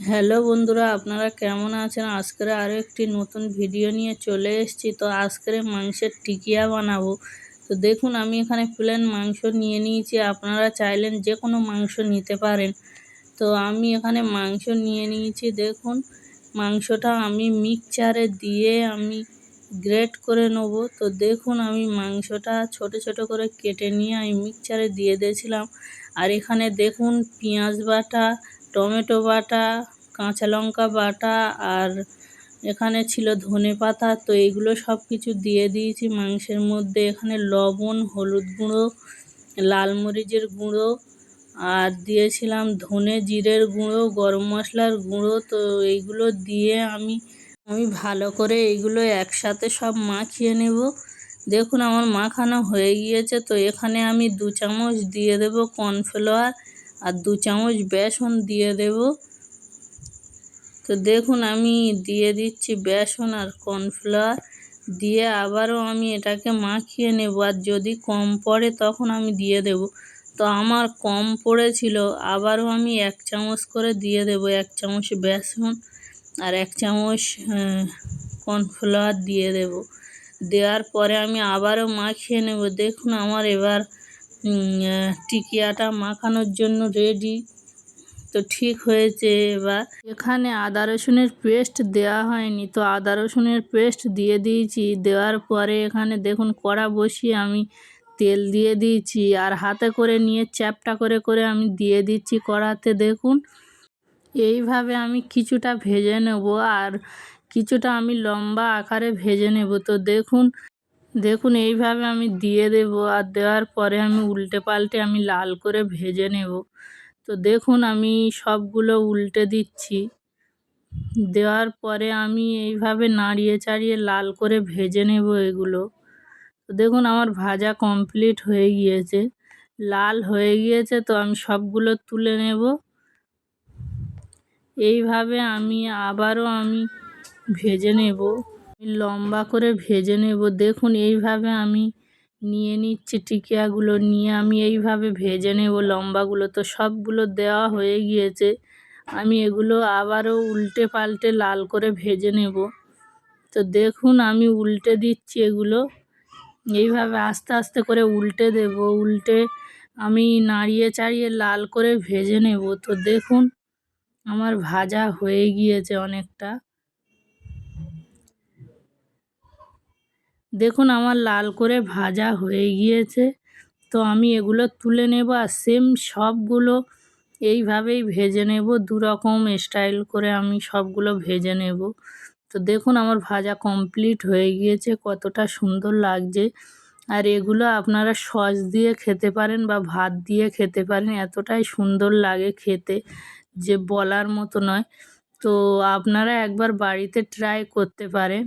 Hello বন্ধুরা, আপনারা কেমন আছেন? আজকের আরও একটি নতুন ভিডিও নিয়ে চলে এসেছি। তো আজকের মাংসের টিকিয়া বানাবো। তো দেখুন, আমি এখানে প্লেন মাংস নিয়ে নিয়েছি। আপনারা চাইলেন যে কোনো মাংস নিতে পারেন। তো আমি এখানে মাংস নিয়ে নিয়েছি। দেখুন, মাংসটা আমি মিক্সচারে দিয়ে আমি গ্রেট করে নেব। তো দেখুন, আমি মাংসটা ছোট ছোট করে কেটে নিয়ে আমি মিক্সচারে দিয়ে দিয়েছিলাম। আর এখানে দেখুন, পেঁয়াজ বাটা, টমেটো বাটা, কাঁচা লঙ্কা বাটা, আর এখানে ছিল ধনেপাতা। তো এইগুলো সব কিছু দিয়ে দিয়েছি মাংসের মধ্যে। এখানে লবণ, হলুদ গুঁড়ো, লাল মরিচের গুঁড়ো, আর দিয়েছিলাম ধনে জিরের গুঁড়ো, গরম মশলার গুঁড়ো। তো এইগুলো দিয়ে আমি ভালো করে এইগুলো একসাথে সব মাখিয়ে নেব। দেখুন, আমার মাখানো হয়ে গিয়েছে। তো এখানে আমি 2 চামচ দিয়ে দেব কর্নফ্লাওয়ার আর 2 চামচ বেসন দিয়ে দেব। তো দেখুন, আমি দিয়ে দিচ্ছি বেসন আর কর্নফ্লাওয়ার দিয়ে আবারও আমি এটাকে মাখিয়ে নেব। আর যদি কম পড়ে তখন আমি দিয়ে দেব। তো আমার কম পড়েছিল, আবারও আমি 1 চামচ করে দিয়ে দেব। 1 চামচ বেসন আর 1 চামচ কর্নফ্লাওয়ার দিয়ে দেব। দেওয়ার পরে আমি আবারও মাখিয়ে নেব। দেখুন, আমার এবার টিকিয়াটা মাখানোর জন্য রেডি। তো ঠিক হয়েছে। এবার এখানে আদা রসুনের পেস্ট দেওয়া হয়নি, তো আদা রসুনের পেস্ট দিয়ে দিয়েছি। দেওয়ার পরে এখানে দেখুন, কড়া বসিয়ে আমি তেল দিয়ে দিয়েছি আর হাতে করে নিয়ে চ্যাপটা করে করে আমি দিয়ে দিচ্ছি কড়াতে। দেখুন, এইভাবে আমি কিছুটা ভেজে নেব আর কিছুটা আমি লম্বা আকারে ভেজে নেব। তো দেখুন এইভাবে আমি দিয়ে দেব। আর দেওয়ার পরে আমি উল্টে পাল্টে আমি লাল করে ভেজে নেব। তো দেখুন, আমি সবগুলো উল্টে দিচ্ছি। দেওয়ার পরে আমি এইভাবে নাড়িয়ে চাড়িয়ে লাল করে ভেজে নেব এগুলো। তো দেখুন, আমার ভাজা কমপ্লিট হয়ে গিয়েছে, লাল হয়ে গিয়েছে। তো আমি সবগুলো তুলে নেব। এইভাবে আমি আবারও ভেজে নেব, লম্বা করে ভেজে নেব। দেখুন, এইভাবে আমি নিয়ে নিচ্ছি টিকিয়াগুলো, নিয়ে আমি এইভাবে ভেজে নেব লম্বাগুলো। তো সবগুলো দেওয়া হয়ে গিয়েছে, আমি এগুলো আবারও উল্টে পাল্টে লাল করে ভেজে নেব। তো দেখুন, আমি উল্টে দিচ্ছি এগুলো। এইভাবে আস্তে আস্তে করে উল্টে দেব, উল্টে আমি নাড়িয়ে চাড়িয়ে লাল করে ভেজে নেব। তো দেখুন, আমার ভাজা হয়ে গিয়েছে অনেকটা। দেখুন, আমার লাল করে ভাজা হয়ে গিয়েছে। তো আমি এগুলো তুলে নেব আর সেম সবগুলো এইভাবেই ভেজে নেব। 2 রকম স্টাইল করে আমি সবগুলো ভেজে নেব। তো দেখুন, আমার ভাজা কমপ্লিট হয়ে গিয়েছে, কতটা সুন্দর লাগছে। আর এগুলো আপনারা সস দিয়ে খেতে পারেন বা ভাত দিয়ে খেতে পারেন, এতটাই সুন্দর লাগে খেতে যে বলার মতো নয়। তো আপনারা একবার বাড়িতে ট্রাই করতে পারেন।